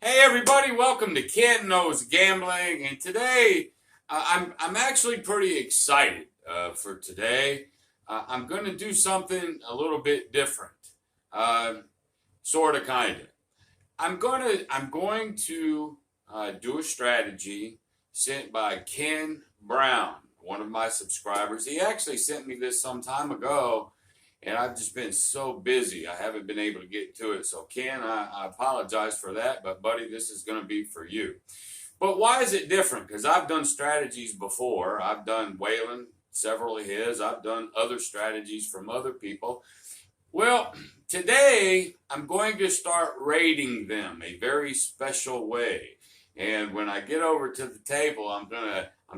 Hey everybody, welcome to Ken Knows Gambling, and today I'm actually pretty excited for today. I'm going to do something a little bit different, uh, sort of, kind of. I'm going to do a strategy sent by Ken Brown, one of my subscribers. He actually sent me this some time ago, and I've just been so busy, I haven't been able to get to it. So, Ken, I apologize for that, but buddy, this is going to be for you. But why is it different? Because I've done strategies before. I've done Waylon, several of his. I've done other strategies from other people. Well, today I'm going to start rating them a very special way. And when I get over to the table, I'm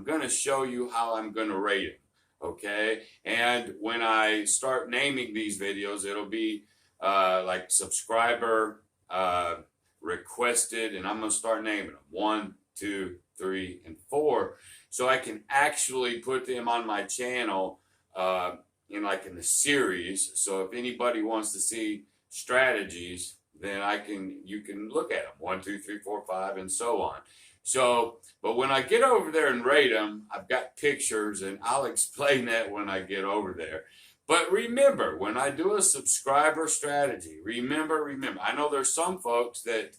gonna show you how I'm gonna rate them. Okay, and when I start naming these videos, it'll be like subscriber requested, and I'm gonna start naming them 1, 2, 3, and 4, so I can actually put them on my channel in the series. So if anybody wants to see strategies, then you can look at them 1, 2, 3, 4, 5, and so on. So, but when I get over there and rate them, I've got pictures, and I'll explain that when I get over there. But remember, when I do a subscriber strategy, remember, I know there's some folks that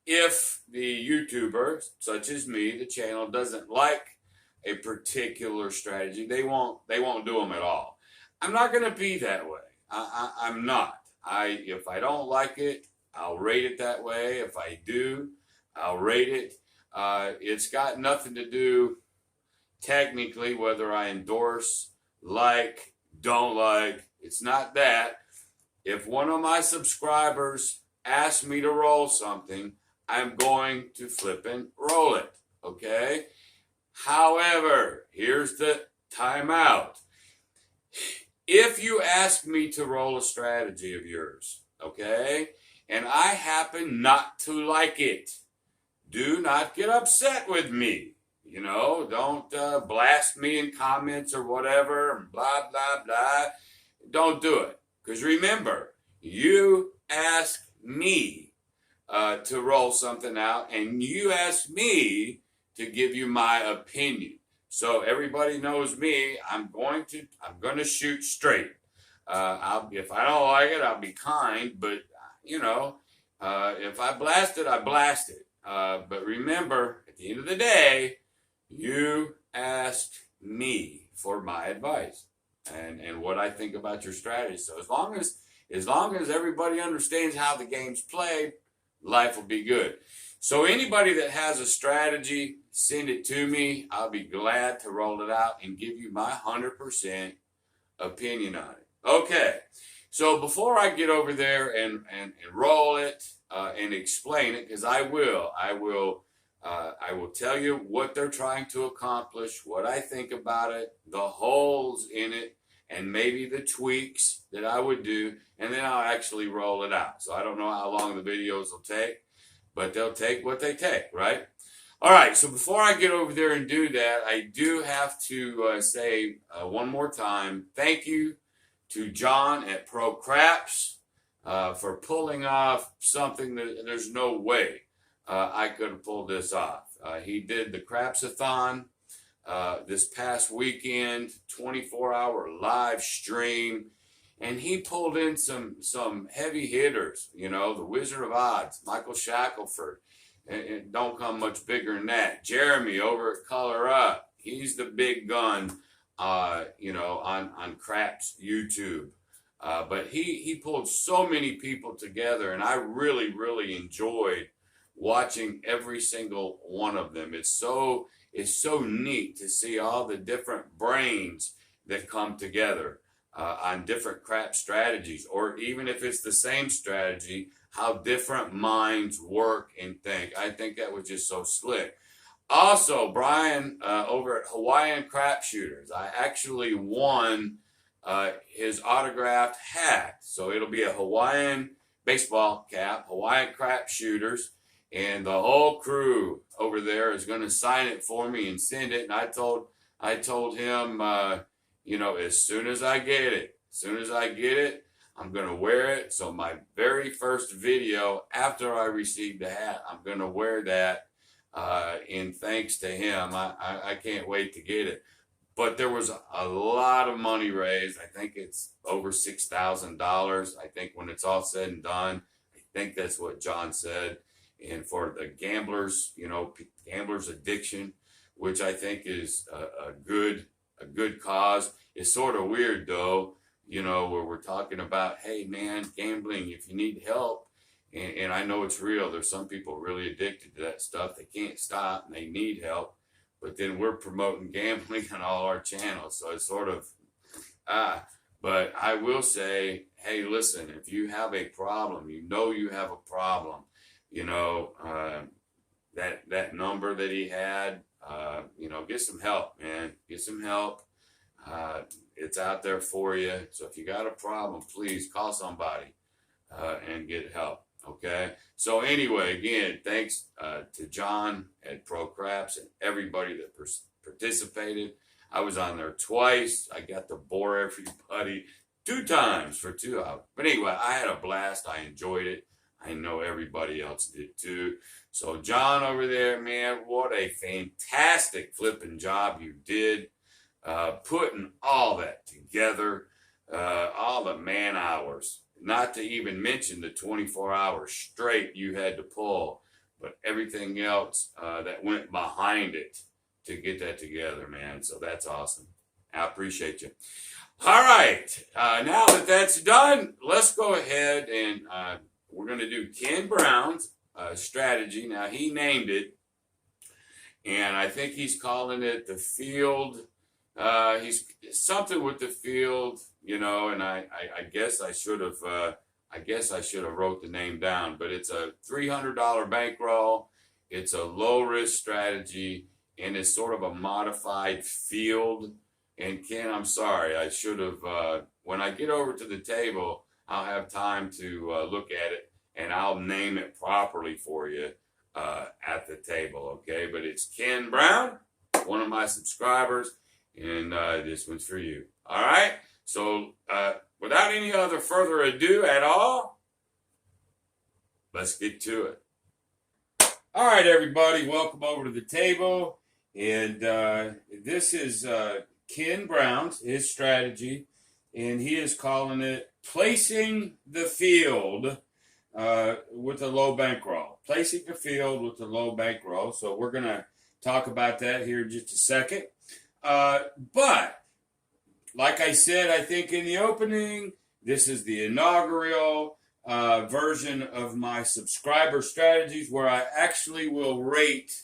if the YouTuber, such as me, the channel doesn't like a particular strategy, they won't do them at all. I'm not going to be that way. I'm not. If I don't like it, I'll rate it that way. If I do, I'll rate it. It's got nothing to do technically whether I endorse, like, don't like. It's not that. If one of my subscribers asks me to roll something, I'm going to flip and roll it. Okay? However, here's the timeout. If you ask me to roll a strategy of yours, okay, and I happen not to like it, do not get upset with me. Don't blast me in comments or whatever, blah, blah, blah. Don't do it. Because remember, you ask me to roll something out, and you ask me to give you my opinion. So everybody knows me. I'm going to shoot straight. If I don't like it, I'll be kind. But if I blast it, I blast it. But remember, at the end of the day, you asked me for my advice and what I think about your strategy. So as long as everybody understands how the game's played, life will be good. So anybody that has a strategy, send it to me. I'll be glad to roll it out and give you my 100% opinion on it. Okay, so before I get over there and roll it and explain it, because I will tell you what they're trying to accomplish, what I think about it, the holes in it, and maybe the tweaks that I would do, and then I'll actually roll it out. So I don't know how long the videos will take, but they'll take what they take, right? All right, so before I get over there and do that, I do have to say one more time, thank you to John at Pro Craps for pulling off something that there's no way I could have pulled this off. He did the Crapsathon this past weekend, 24-hour live stream, and he pulled in some heavy hitters, the Wizard of Odds, Michael Shackelford, and don't come much bigger than that. Jeremy over at Color Up, he's the big gun, on Craps YouTube. But he pulled so many people together, and I really, really enjoyed watching every single one of them. It's so neat to see all the different brains that come together on different crap strategies, or even if it's the same strategy, how different minds work and think. I think that was just so slick. Also, Brian over at Hawaiian Crap Shooters, I actually won his autographed hat. So it'll be a Hawaiian baseball cap, Hawaiian Crap Shooters, and the whole crew over there is going to sign it for me and send it. And I told him, as soon as I get it, I'm going to wear it. So my very first video after I received the hat, I'm going to wear that in thanks to him. I can't wait to get it. But there was a lot of money raised. I think it's over $6,000. I think when it's all said and done, I think that's what John said. And for the gamblers, gamblers addiction, which I think is a good cause. It's sort of weird though, where we're talking about, hey man, gambling, if you need help, and I know it's real. There's some people really addicted to that stuff. They can't stop and they need help. But then we're promoting gambling on all our channels. So it's sort of, but I will say, hey, listen, if you have a problem, you have a problem, that number that he had, get some help, man. Get some help. It's out there for you. So if you got a problem, please call somebody and get help. Okay. So anyway, again, thanks to John at Pro Craps and everybody that participated. I was on there twice. I got to bore everybody 2 times for 2 hours. But anyway, I had a blast. I enjoyed it. I know everybody else did too. So John over there, man, what a fantastic flipping job you did putting all that together, all the man hours. Not to even mention the 24 hours straight you had to pull, but everything else that went behind it to get that together, man. So that's awesome. I appreciate you. All right. Now that that's done, let's go ahead and we're going to do Ken Brown's strategy. Now, he named it, and I think he's calling it the field. He's something with the field, and I guess I should have wrote the name down, but it's a $300 bankroll. It's a low risk strategy, and it's sort of a modified field. And Ken, I'm sorry, I should have, when I get over to the table, I'll have time to look at it and I'll name it properly for you at the table. Okay. But it's Ken Brown, one of my subscribers. And this one's for you. All right. So without any other further ado at all, let's get to it. All right, everybody. Welcome over to the table. And this is Ken Brown's, his strategy. And he is calling it placing the field with a low bankroll. Placing the field with a low bankroll. So we're going to talk about that here in just a second. But like I said, I think in the opening, this is the inaugural version of my subscriber strategies where I actually will rate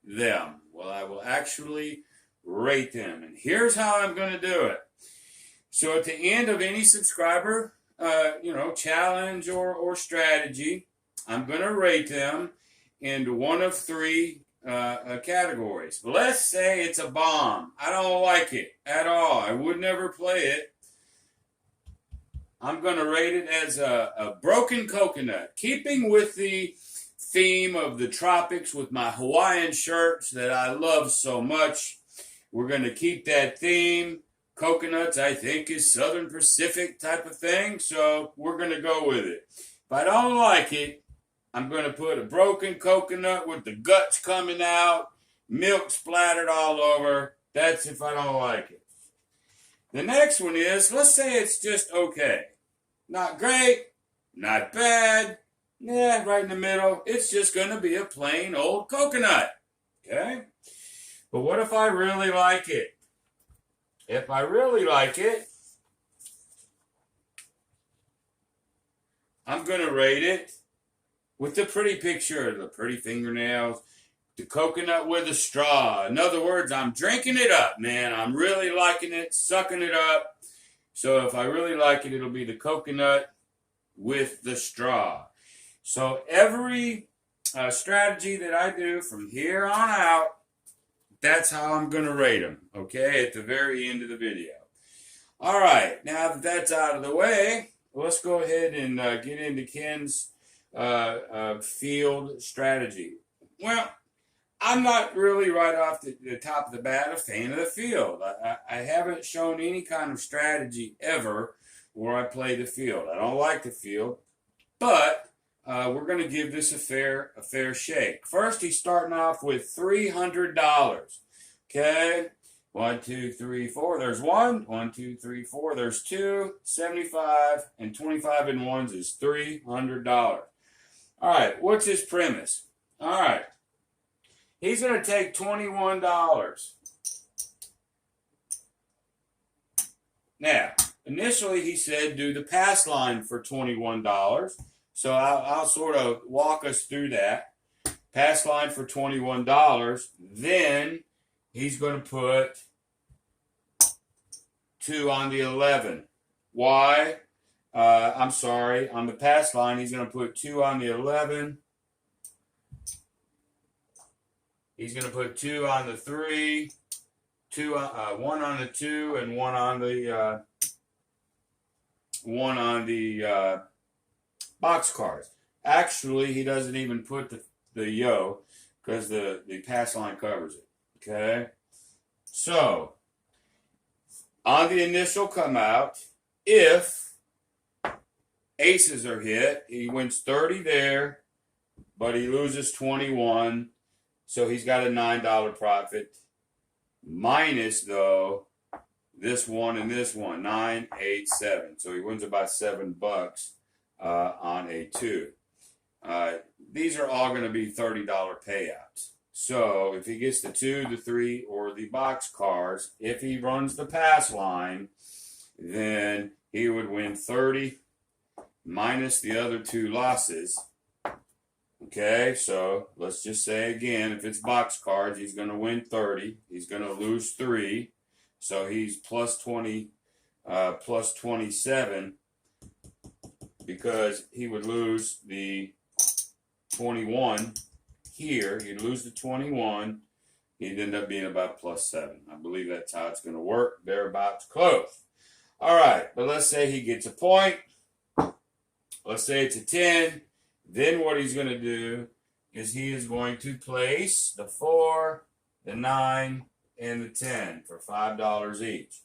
them. Well, I will actually rate them. And here's how I'm going to do it. So at the end of any subscriber, challenge or strategy, I'm going to rate them into one of 3 categories. But let's say it's a bomb. I don't like it at all. I would never play it. I'm going to rate it as a broken coconut. Keeping with the theme of the tropics with my Hawaiian shirts that I love so much, we're going to keep that theme. Coconuts, I think, is Southern Pacific type of thing, so we're going to go with it. If I don't like it, I'm going to put a broken coconut with the guts coming out, milk splattered all over. That's if I don't like it. The next one is, let's say it's just okay. Not great, not bad, right in the middle. It's just going to be a plain old coconut, okay? But what if I really like it? If I really like it, I'm going to rate it with the pretty picture, the pretty fingernails, the coconut with a straw. In other words, I'm drinking it up, man. I'm really liking it, sucking it up. So if I really like it, it'll be the coconut with the straw. So every strategy that I do from here on out, that's how I'm going to rate them, okay, at the very end of the video. All right, now that that's out of the way, let's go ahead and get into Ken's field strategy. Well, I'm not really right off the top of the bat a fan of the field. I haven't shown any kind of strategy ever where I play the field. I don't like the field, but we're going to give this a fair shake. First, he's starting off with $300. Okay, 1, 2, 3, 4. There's 1. 1, 2, 3, 4. There's 2. 75 and 25 in ones is $300. All right, what's his premise? All right, he's going to take $21. Now, initially he said do the pass line for $21. So I'll sort of walk us through that. Pass line for $21. Then he's going to put 2 on the 11. Why? I'm sorry. On the pass line, he's going to put 2 on the 11. He's going to put 2 on the 3, 1 on the 2, and 1 on the box cars. Actually, he doesn't even put the yo because the pass line covers it. Okay, so on the initial come out, if aces are hit, he wins 30 there, but he loses 21, so he's got a $9 profit. Minus though this one and this one, 9, 8, 7. So he wins about $7 on a 2. These are all going to be $30 payouts. So if he gets the 2, the 3, or the box cars, if he runs the pass line, then he would win 30 minus the other 2 losses. Okay, so let's just say again, if it's box cards, he's going to win 30. He's going to lose 3. So he's plus 20, plus 27, because he would lose the 21 here. He'd lose the 21. He'd end up being about plus 7. I believe that's how it's going to work. Thereabouts close. All right, but let's say he gets a point. Let's say it's a 10. Then what he's going to do is he is going to place the 4, the 9, and the 10 for $5 each.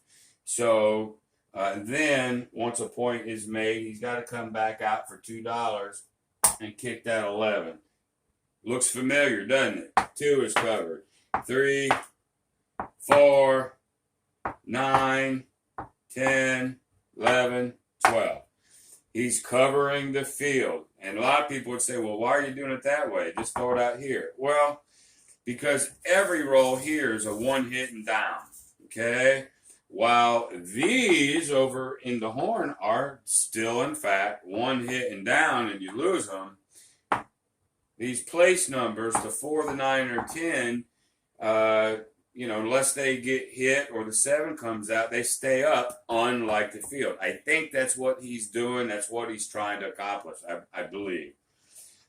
So then once a point is made, he's got to come back out for $2 and kick that 11. Looks familiar, doesn't it? 2 is covered. 3, 4, 9, 10, 11, 12. He's covering the field. And a lot of people would say, well, why are you doing it that way? Just throw it out here. Well, because every roll here is a 1 hit and down. Okay? While these over in the horn are still, in fact, 1 hit and down, and you lose them. These place numbers, the 4, the 9, or 10, unless they get hit or the 7 comes out, they stay up, unlike the field. I think that's what he's doing. That's what he's trying to accomplish, I believe.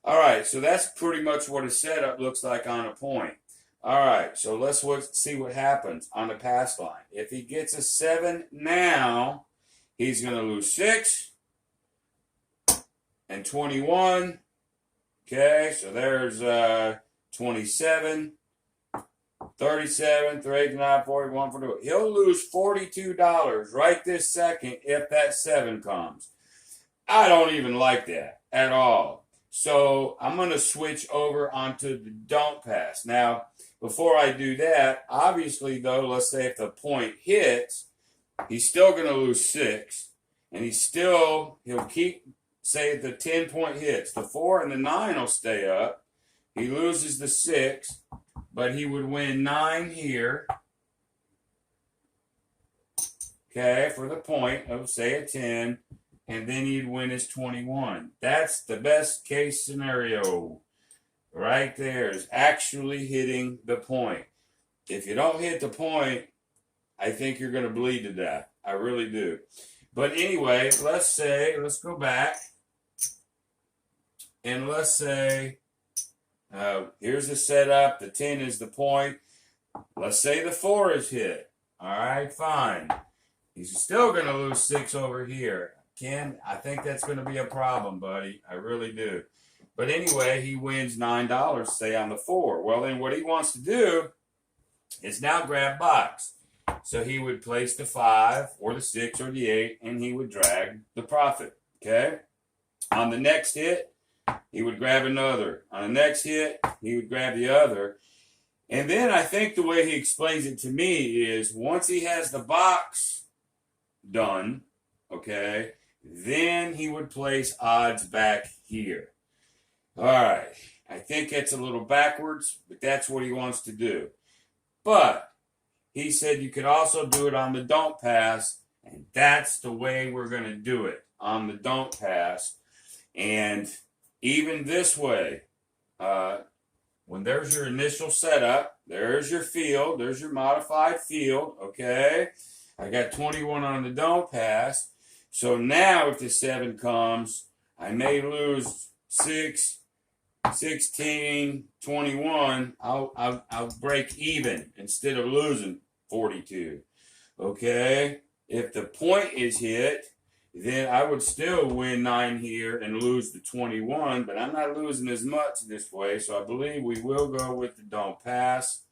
All right, so that's pretty much what his setup looks like on a point. All right, so let's see what happens on the pass line. If he gets a 7 now, he's going to lose 6 and 21. Okay, so there's 27, 37, 39, 41, 42. He'll lose $42 right this second if that 7 comes. I don't even like that at all. So I'm going to switch over onto the don't pass. Now, before I do that, obviously, though, let's say if the point hits, he's still going to lose 6. And he'll keep, say if the 10-point hits, the 4 and the 9 will stay up. He loses the 6, but he would win 9 here. Okay, for the point of, say, a 10. And then he'd win his 21. That's the best case scenario. Right there is actually hitting the point. If you don't hit the point, I think you're going to bleed to death. I really do. But anyway, let's go back. And let's say, here's the setup. The 10 is the point. Let's say the 4 is hit. All right, fine. He's still going to lose 6 over here. Ken, I think that's going to be a problem, buddy. I really do. But anyway, he wins $9, say, on the 4. Well, then what he wants to do is now grab box. So he would place the 5 or the 6 or the 8, and he would drag the profit. Okay? On the next hit, he would grab another. On the next hit, he would grab the other. And then I think the way he explains it to me is once he has the box done, okay, then he would place odds back here. All right. I think it's a little backwards, but that's what he wants to do. But he said you could also do it on the don't pass, and that's the way we're going to do it, on the don't pass. And even this way, when there's your initial setup, there's your field, there's your modified field, okay? I got 21 on the don't pass. So now if the 7 comes, I may lose 6, 16, 21. I'll break even instead of losing 42, okay? If the point is hit, then I would still win 9 here and lose the 21, but I'm not losing as much this way, so I believe we will go with the don't pass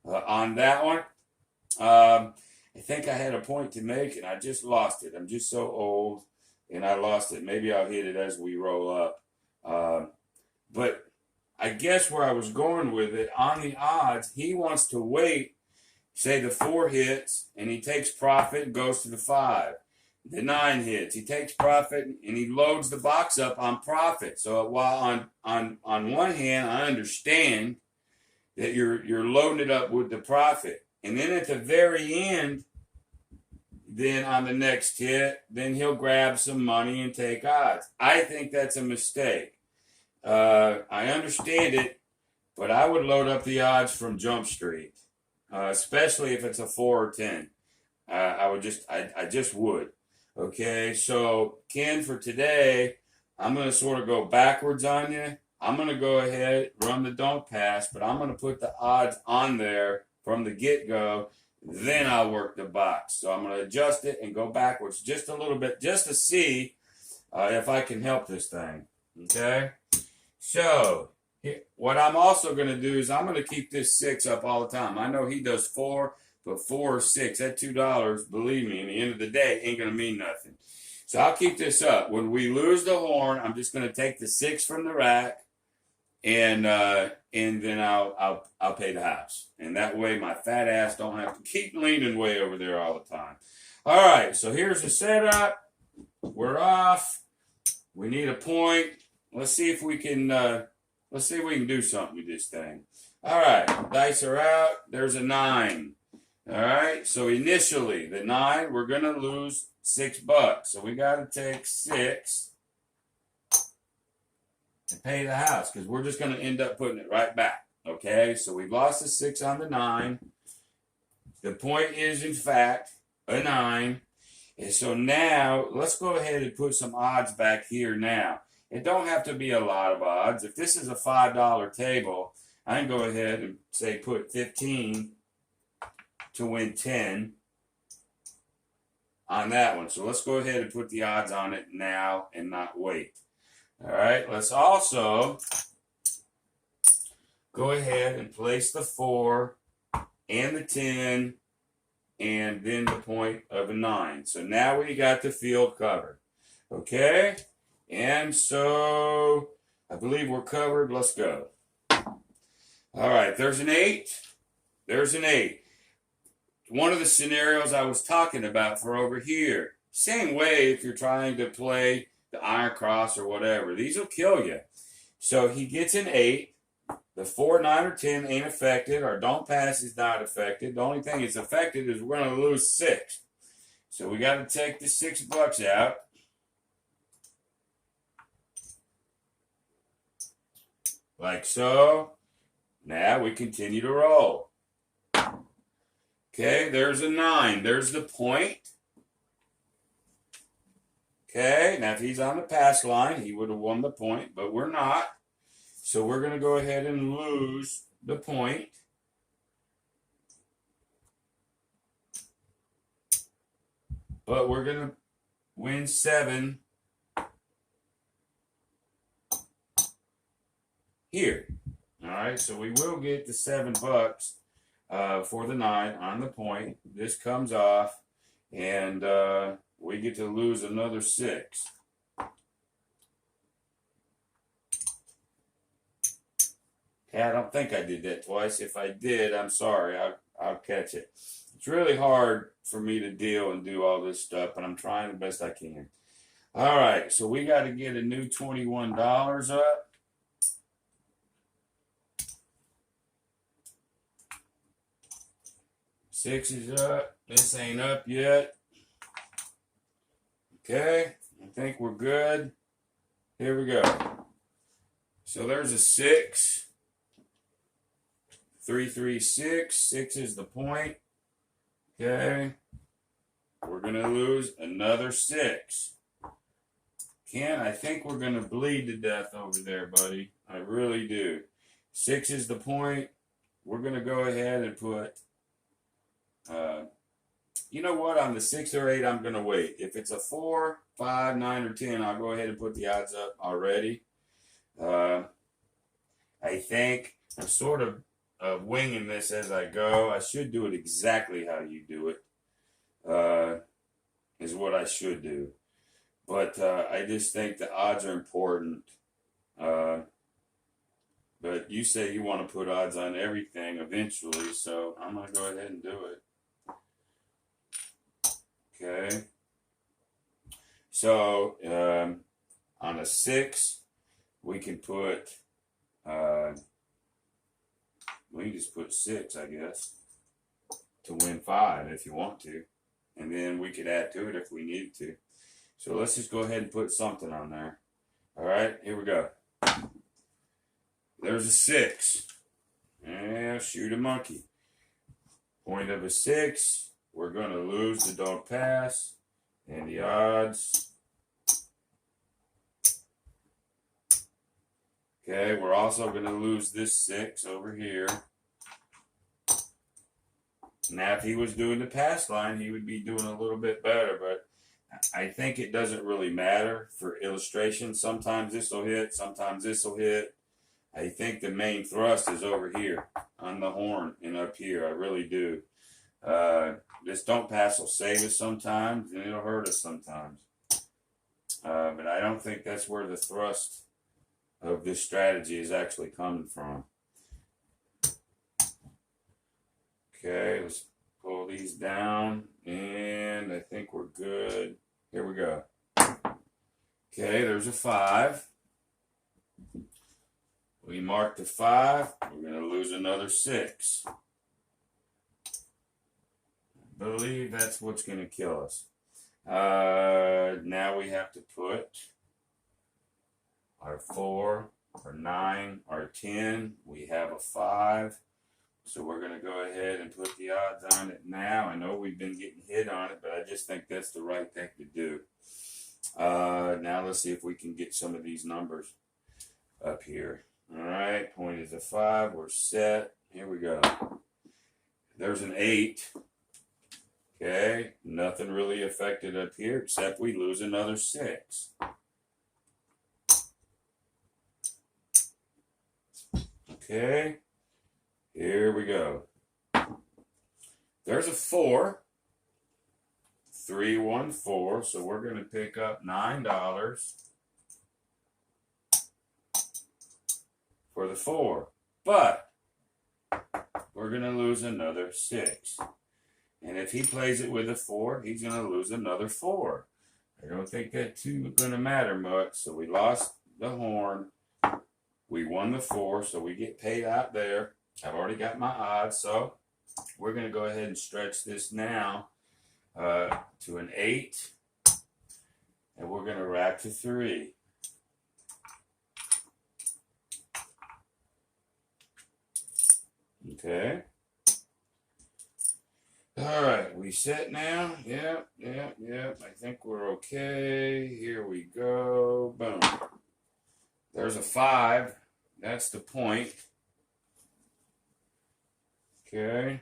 on that one. I think I had a point to make, and I just lost it. I'm just so old, and I lost it. Maybe I'll hit it as we roll up. But I guess where I was going with it, on the odds, he wants to wait, say the 4 hits, and he takes profit and goes to the 5. The 9 hits, he takes profit and he loads the box up on profit. So while on one hand, I understand that you're loading it up with the profit, and then at the very end, then on the next hit, then he'll grab some money and take odds. I think that's a mistake. I understand it, but I would load up the odds from Jump Street, especially if it's a 4 or 10. I just would. Okay, so Ken, for today, I'm going to sort of go backwards on you. I'm going to go ahead, run the don't pass, but I'm going to put the odds on there from the get-go. Then I'll work the box. So I'm going to adjust it and go backwards just a little bit, just to see if I can help this thing. Okay, so what I'm also going to do is I'm going to keep this 6 up all the time. I know he does 4. But 4 or 6, that $2, believe me, in the end of the day, ain't going to mean nothing. So I'll keep this up. When we lose the horn, I'm just going to take the 6 from the rack, and then I'll pay the house. And that way my fat ass don't have to keep leaning way over there all the time. All right, so here's the setup. We're off. We need a point. Let's see if we can do something with this thing. All right, dice are out. There's a 9. All right, so initially, the 9, we're going to lose $6. So we got to take 6 and pay the house because we're just going to end up putting it right back. Okay, so we've lost the 6 on the 9. The point is, in fact, a 9. And so now, let's go ahead and put some odds back here now. It don't have to be a lot of odds. If this is a $5 table, I can go ahead and say put 15 to win 10 on that one. So let's go ahead and put the odds on it now and not wait. All right, let's also go ahead and place the 4 and the 10 and then the point of a 9. So now we got the field covered. Okay, and so I believe we're covered. Let's go. All right, there's an 8. There's an 8. One of the scenarios I was talking about for over here. Same way if you're trying to play the iron cross or whatever. These will kill you. So he gets an 8. The 4, 9, or 10 ain't affected. Our don't pass is not affected. The only thing that's affected is we're going to lose 6. So we got to take the $6 out. Like so. Now we continue to roll. Okay, there's a 9. There's the point. Okay, now if he's on the pass line, he would have won the point, but we're not. So we're going to go ahead and lose the point. But we're going to win 7 here. All right, so we will get the $7 for the 9 on the point. This comes off, and we get to lose another 6. Okay, I don't think I did that twice. If I did, I'm sorry. I'll catch it. It's really hard for me to deal and do all this stuff, but I'm trying the best I can. All right, so we got to get a new $21 up. Six is up. This ain't up yet. Okay, I think we're good. Here we go. So there's a 6. 3, 3, 6. 6 is the point. Okay. We're going to lose another 6. Ken, I think we're going to bleed to death over there, buddy. I really do. 6 is the point. We're going to go ahead and put, you know what? On the 6 or 8, I'm going to wait. If it's a 4, 5, 9, or 10, I'll go ahead and put the odds up already. I think I'm sort of winging this as I go. I should do it exactly how you do it, is what I should do. But I just think the odds are important. But you say you want to put odds on everything eventually, so I'm going to go ahead and do it. Okay. So on a 6, we can put, we can just put 6, I guess, to win 5 if you want to. And then we could add to it if we need to. So let's just go ahead and put something on there. All right, here we go. There's a 6. Yeah, shoot a monkey. Point of a 6. We're going to lose the dog pass. And the odds. Okay, we're also going to lose this 6 over here. Now, if he was doing the pass line, he would be doing a little bit better, but I think it doesn't really matter for illustration. Sometimes this will hit, sometimes this will hit. I think the main thrust is over here on the horn and up here. I really do. This don't pass will save us sometimes, and it'll hurt us sometimes. But I don't think that's where the thrust of this strategy is actually coming from. Okay, let's pull these down, and I think we're good. Here we go. Okay, there's a 5. We marked the 5. We're going to lose another 6. I believe that's what's going to kill us. Now we have to put our 4, our 9, our 10. We have a 5. So we're going to go ahead and put the odds on it now. I know we've been getting hit on it, but I just think that's the right thing to do. Now let's see if we can get some of these numbers up here. All right, point is a 5. We're set. Here we go. There's an 8. Okay, nothing really affected up here except we lose another 6. Okay, here we go. There's a 4. 3, 1, 4. So we're going to pick up $9 for the 4. But we're going to lose another 6. And if he plays it with a 4, he's going to lose another 4. I don't think that's going to matter much. So we lost the horn. We won the 4, so we get paid out there. I've already got my odds, so we're going to go ahead and stretch this now to an 8. And we're going to rack to 3. Okay. All right, we set now. Yep. I think we're okay. Here we go. Boom. There's a 5. That's the point. Okay.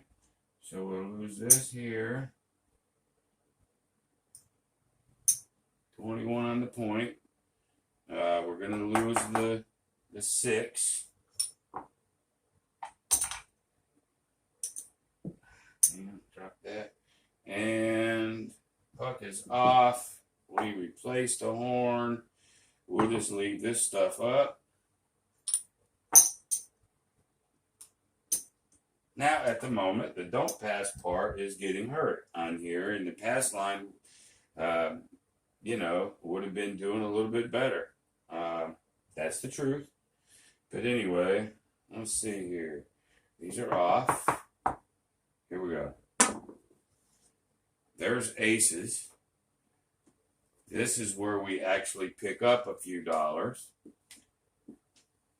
So we'll lose this here. 21 on the point. We're going to lose the 6. is off. We replaced the horn. We'll just leave this stuff up. Now, at the moment, the don't pass part is getting hurt on here, and the pass line, you know, would have been doing a little bit better. That's the truth. But anyway, let's see here. These are off. Here we go. There's aces. This is where we actually pick up a few dollars.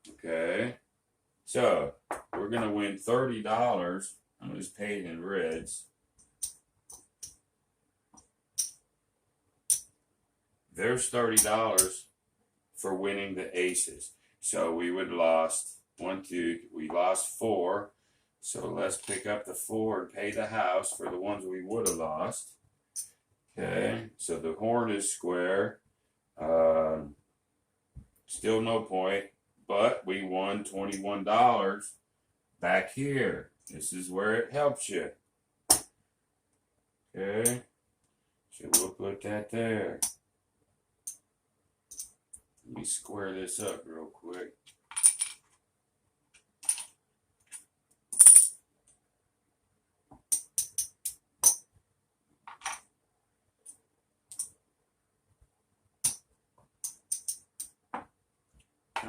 Okay. So, we're going to win $30. I'm just paid in reds. There's $30 for winning the aces. So, we would lost we lost 4. So, let's pick up the 4 and pay the house for the ones we would have lost. Okay, so the horn is square. Still no point, but we won $21 back here. This is where it helps you. Okay, so we'll put that there. Let me square this up real quick.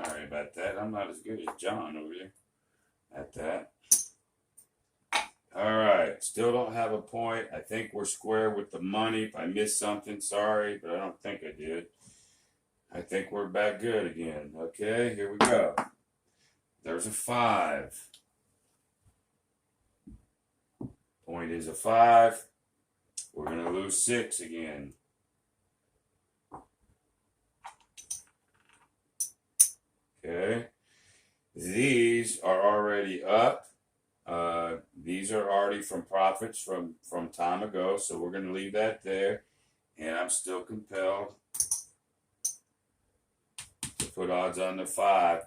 Sorry about that. I'm not as good as John over there at that. All right. Still don't have a point. I think we're square with the money. If I missed something, sorry, but I don't think I did. I think we're back good again. Okay, here we go. There's a 5. Point is a 5. We're going to lose 6 again. Okay, these are already up. These are already from profits from time ago, so we're going to leave that there. And I'm still compelled to put odds on the 5,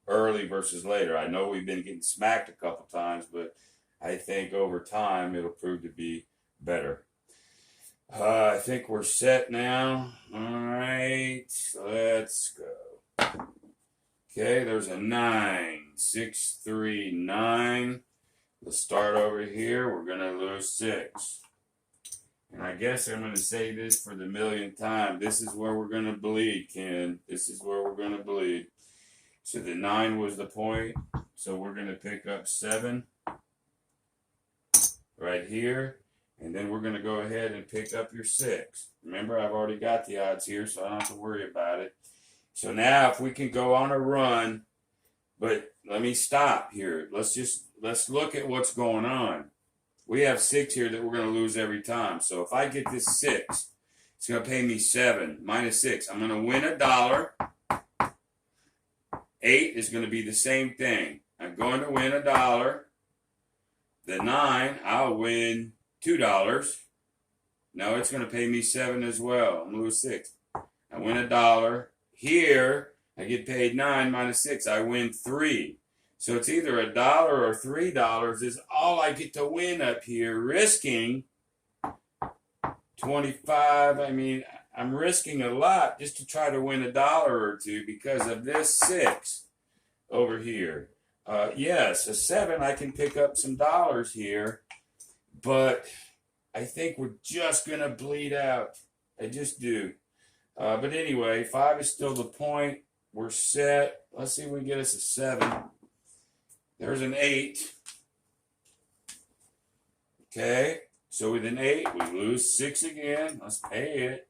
early versus later. I know we've been getting smacked a couple times, but I think over time it'll prove to be better. I think we're set now. All right, let's go. Okay, there's a 9. 6, 3, 9. Let's start over here. We're going to lose 6. And I guess I'm going to say this for the millionth time. This is where we're going to bleed, Ken. This is where we're going to bleed. So the 9 was the point. So we're going to pick up 7 right here. And then we're going to go ahead and pick up your 6. Remember, I've already got the odds here, so I don't have to worry about it. So now if we can go on a run, but let me stop here. Let's look at what's going on. We have 6 here that we're going to lose every time. So if I get this 6, it's going to pay me 7 minus 6. I'm going to win $1. 8 is going to be the same thing. I'm going to win $1. The 9, I'll win $2. Now it's going to pay me 7 as well. I'm going to lose 6. I win $1. Here, I get paid 9 minus 6. I win 3. So it's either $1 or $3 is all I get to win up here, risking 25. I mean, I'm risking a lot just to try to win $1 or 2 because of this 6 over here. Yes, a 7, I can pick up some dollars here, but I think we're just going to bleed out. I just do. But anyway, 5 is still the point. We're set. Let's see if we can get us a 7. There's an 8. Okay, so with an 8, we lose 6 again. Let's pay it.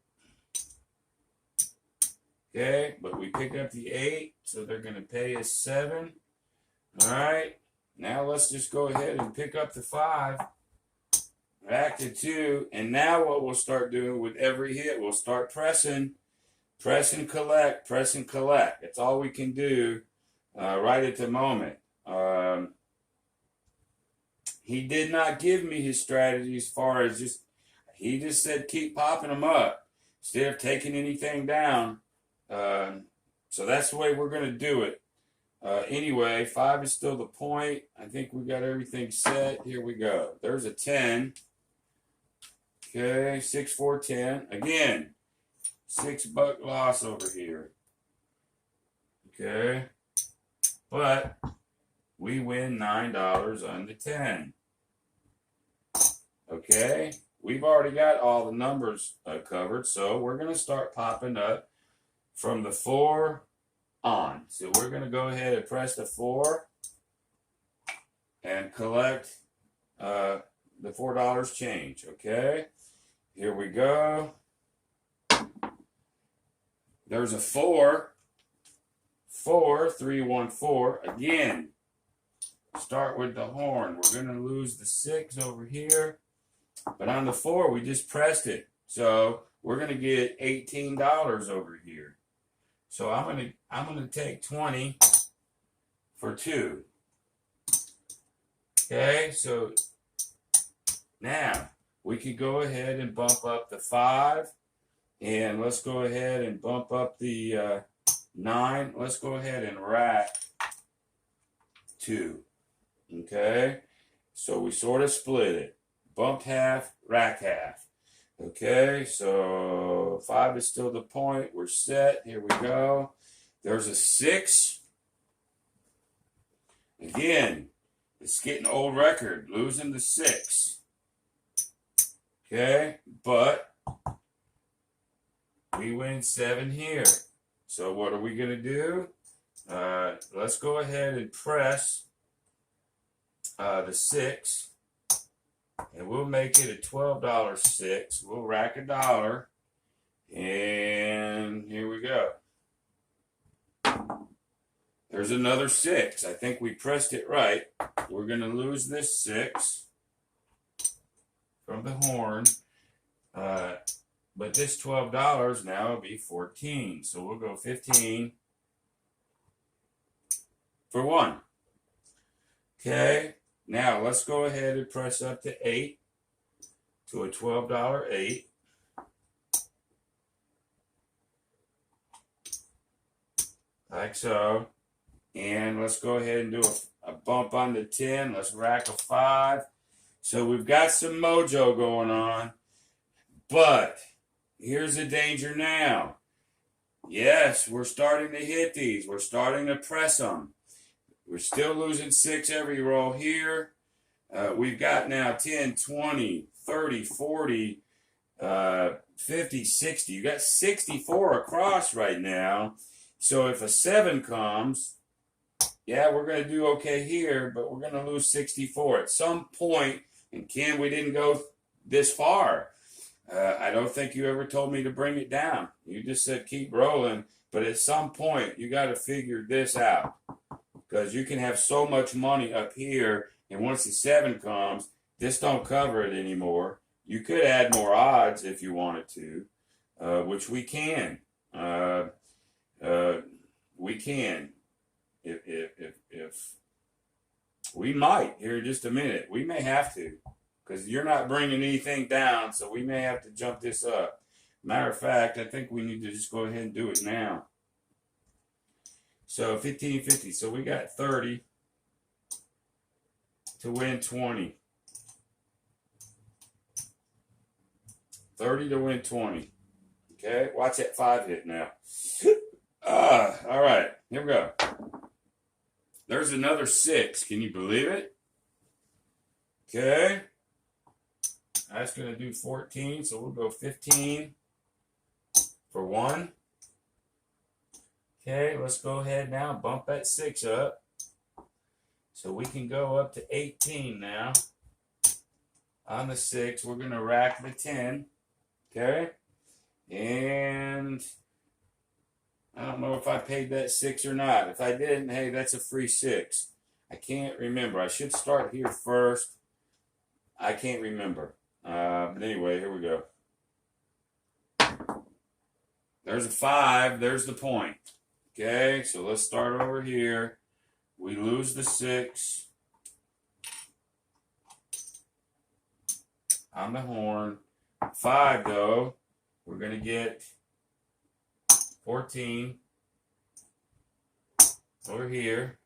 Okay, but we pick up the 8, so they're going to pay us 7. All right, now let's just go ahead and pick up the 5. Back to 2, and now what we'll start doing with every hit, we'll start pressing. Press and collect, press and collect. That's all we can do right at the moment. He did not give me his strategy as far as he just said keep popping them up instead of taking anything down. So that's the way we're going to do it. Anyway, 5 is still the point. I think we got everything set. Here we go. There's a 10. Okay, 6, 4, 10. Again, $6 loss over here. Okay, but we win $9 on the 10. Okay, we've already got all the numbers covered, so we're going to start popping up from the 4 on. So we're going to go ahead and press the 4 and collect the $4 change. Okay, here we go. There's a 4, 4, 3, 1, 4. Again, start with the horn. We're going to lose the 6 over here. But on the 4, we just pressed it. So we're going to get $18 over here. So I'm going to take 20 for 2. Okay, so now we could go ahead and bump up the 5. And let's go ahead and bump up the 9. Let's go ahead and rack 2. Okay, so we sort of split it. Bumped half, rack half. Okay, so 5 is still the point. We're set. Here we go. There's a 6. Again, it's getting old record. Losing the 6. Okay, but we win 7 here. So what are we going to do? Let's go ahead and press the 6. And we'll make it a $12 6. We'll rack $1. And here we go. There's another 6. I think we pressed it right. We're going to lose this 6 from the horn. But this $12 now will be 14. So we'll go 15 for 1. Okay. Now, let's go ahead and press up to 8 to a $12 8. Like so. And let's go ahead and do a bump on the 10. Let's rack a 5. So we've got some mojo going on. But here's the danger now. Yes, we're starting to hit these. We're starting to press them. We're still losing 6 every roll here. We've got now 10, 20, 30, 40, 50, 60. You got 64 across right now. So if a 7 comes, yeah, we're going to do okay here, but we're going to lose 64 at some point. And Ken, we didn't go this far. I don't think you ever told me to bring it down. You just said keep rolling. But at some point, you got to figure this out. Because you can have so much money up here, and once the 7 comes, this don't cover it anymore. You could add more odds if you wanted to, which we can. We can. If we might here in just a minute. We may have to, because you're not bringing anything down, so we may have to jump this up. Matter of fact, I think we need to just go ahead and do it now. So 1550. So we got 30 to win 20. 30 to win 20. Okay, watch that 5 hit now. All right, here we go. There's another 6. Can you believe it? Okay. That's going to do 14, so we'll go 15 for 1. Okay, let's go ahead now, bump that 6 up. So we can go up to 18 now. On the 6, we're going to rack the 10. Okay? And I don't know if I paid that 6 or not. If I didn't, hey, that's a free 6. I can't remember. I should start here first. I can't remember. But anyway, here we go. There's a 5. There's the point. Okay, so let's start over here. We lose the 6 on the horn. 5, though, we're going to get 14 over here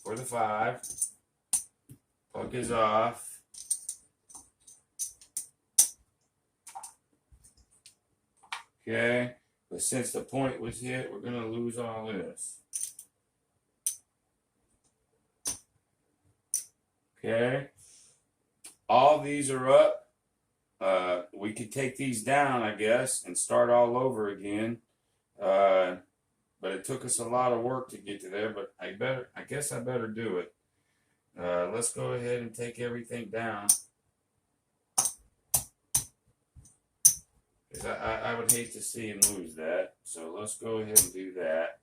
for the 5. Puck is off. Okay, but since the point was hit, we're gonna lose all this. Okay, all these are up. We could take these down, I guess, and start all over again. But it took us a lot of work to get to there. But I guess I better do it. Let's go ahead and take everything down. Because I would hate to see him lose that. So let's go ahead and do that.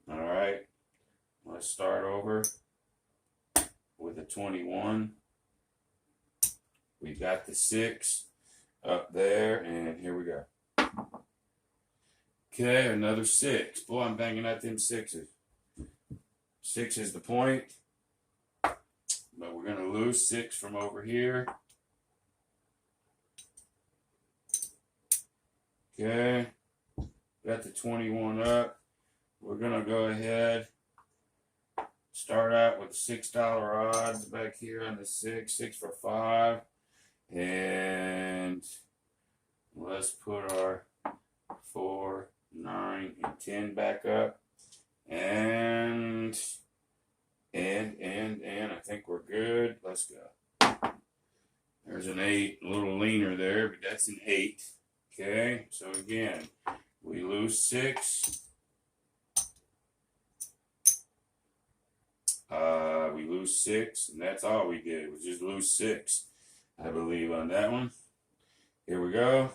All right. Let's start over with a 21. We got the 6 up there, and here we go. Okay, another 6. Boy, I'm banging out them 6s. 6 is the point, but we're going to lose 6 from over here. Okay, got the 21 up. We're going to go ahead, start out with $6 odds back here on the 6 for 5. And let's put our 4, 9, and 10 back up. And I think we're good. Let's go. There's an 8, a little leaner there, but that's an 8. Okay, so again, we lose 6. We lose 6, and that's all we did. We just lose 6, I believe, on that one. Here we go.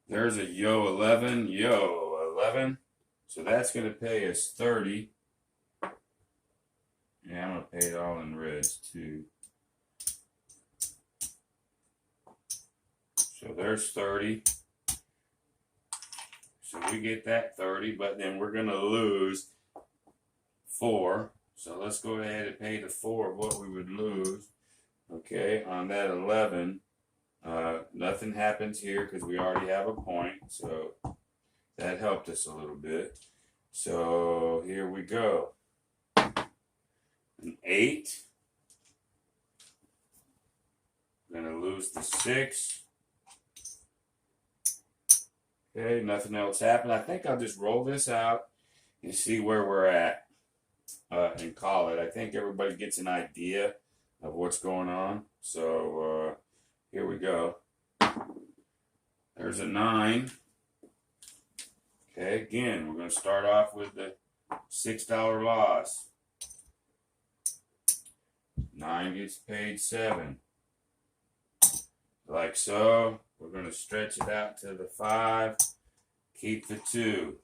There's a yo 11, yo 11. So that's going to pay us 30. Yeah, I'm going to pay it all in reds too. So there's 30. So we get that 30, but then we're going to lose 4. So let's go ahead and pay the 4 of what we would lose. Okay, on that 11, nothing happens here because we already have a point. So that helped us a little bit. So here we go. An 8. I'm going to lose the 6. Okay, nothing else happened. I think I'll just roll this out and see where we're at and call it. I think everybody gets an idea of what's going on. So here we go. There's a 9. Okay, again, we're going to start off with the $6 loss. 9 gets paid 7. Like so. We're going to stretch it out to the 5. Keep the 2.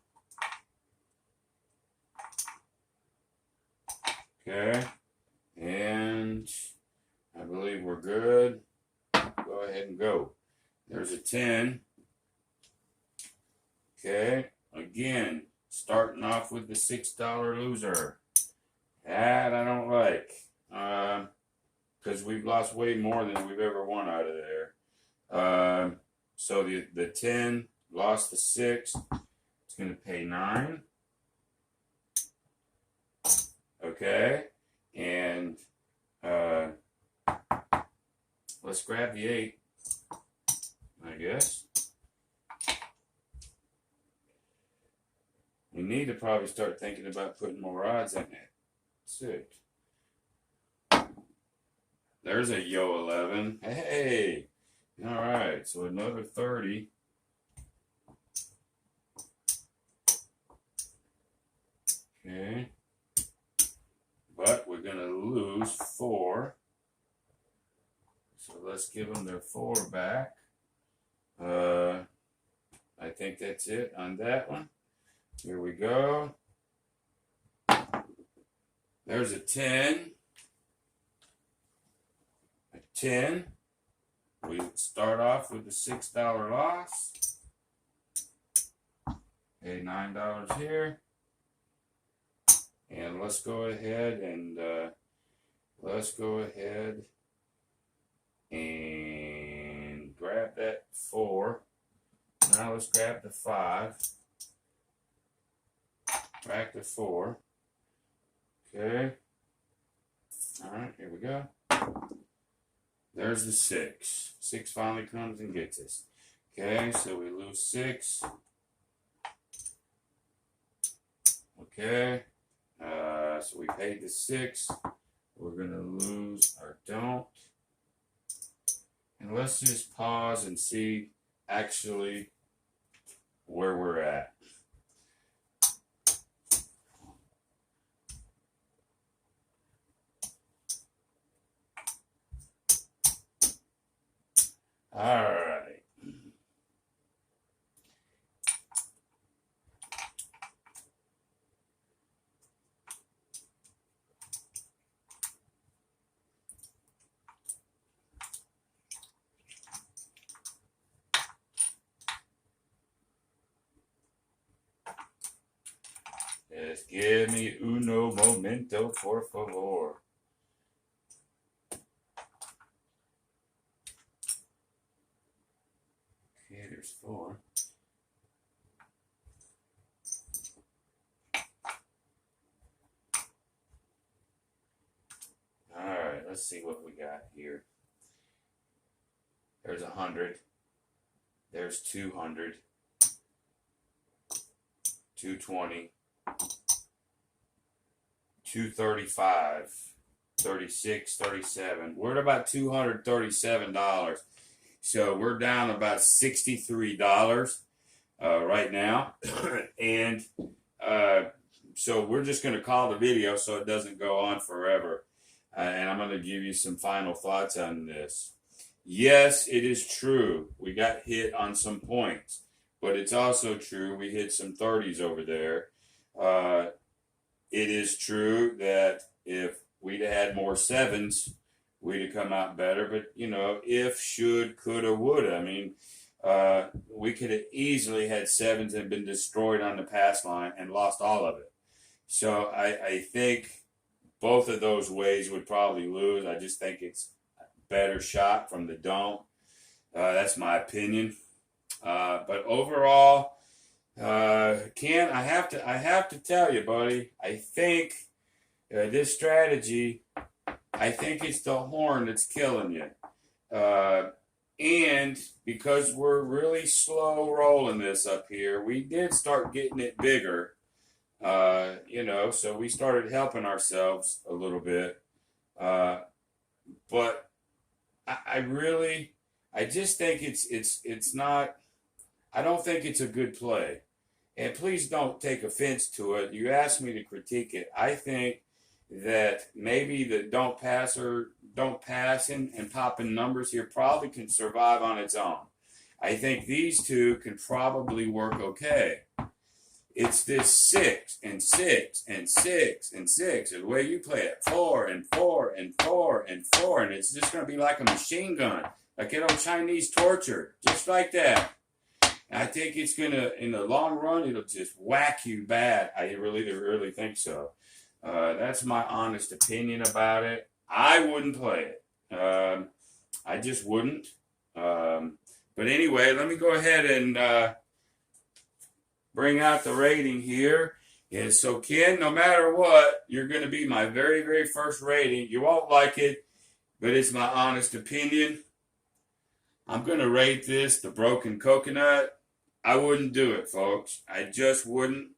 Okay. And I believe we're good. Go ahead and go. There's a 10. Okay. Again, starting off with the $6 loser. That I don't like. Because we've lost way more than we've ever won out of there. So the 10 lost the 6. It's going to pay 9. Okay. And let's grab the 8, I guess. We need to probably start thinking about putting more odds in it. 6. There's a yo 11. Hey. All right. So another 30. Okay. But we're going to lose 4. So let's give them their 4 back. I think that's it on that one. Here we go. There's a 10. A 10. We start off with the $6 loss. Pay $9 here. And let's go ahead and grab that 4. Now let's grab the 5. Back to 4. Okay. All right, here we go. There's the 6. 6 finally comes and gets us. Okay, so we lose 6. Okay, so we paid the 6. We're going to lose our don't. And let's just pause and see actually where we're at. All right. Just give me uno momento, por favor. Okay, there's 4. All right, let's see what we got here. There's 100. There's 200. 220. 235. 36, 37. We're at about $237. So we're down about $63 right now. And so we're just going to call the video so it doesn't go on forever. And I'm going to give you some final thoughts on this. Yes, it is true. We got hit on some points. But it's also true we hit some 30s over there. It is true that if we'd had more 7s, we'd have come out better. But, you know, if, should, coulda, woulda. I mean, we could have easily had 7s and been destroyed on the pass line and lost all of it. So I think both of those ways would probably lose. I just think it's a better shot from the don't. That's my opinion. But overall, Ken, I have to tell you, buddy, I think this strategy, I think it's the horn that's killing you. And because we're really slow rolling this up here, we did start getting it bigger, you know, so we started helping ourselves a little bit. But I just think it's not, I don't think it's a good play. And please don't take offense to it. You asked me to critique it. I think that maybe the don't pass and popping numbers here probably can survive on its own. I think these two can probably work okay. It's this 6 and 6 and 6 and 6. The way you play it, 4 and 4 and 4 and 4. And it's just going to be like a machine gun, like an old Chinese torture, just like that. I think it's going to, in the long run, it'll just whack you bad. I really think so. That's my honest opinion about it. I wouldn't play it. I just wouldn't. But anyway, let me go ahead and bring out the rating here. And so, Ken, no matter what, you're going to be my very first rating. You won't like it, but it's my honest opinion. I'm going to rate this the broken coconut. I wouldn't do it, folks. I just wouldn't.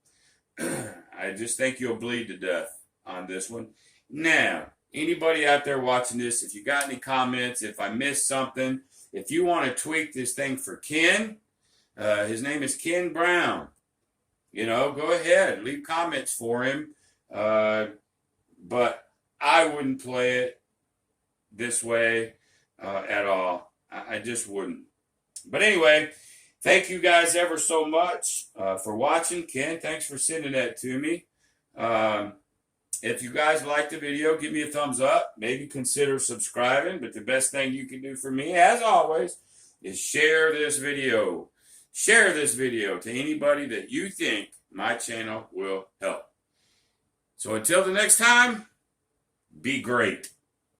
I just think you'll bleed to death on this one. Now, anybody out there watching this, if you got any comments, if I missed something, if you want to tweak this thing for Ken, his name is Ken Brown. You know, go ahead, leave comments for him. But I wouldn't play it this way at all. I just wouldn't. But anyway, thank you guys ever so much for watching. Ken, thanks for sending that to me. If you guys like the video, give me a thumbs up. Maybe consider subscribing. But the best thing you can do for me, as always, is share this video. Share this video to anybody that you think my channel will help. So until the next time, be great.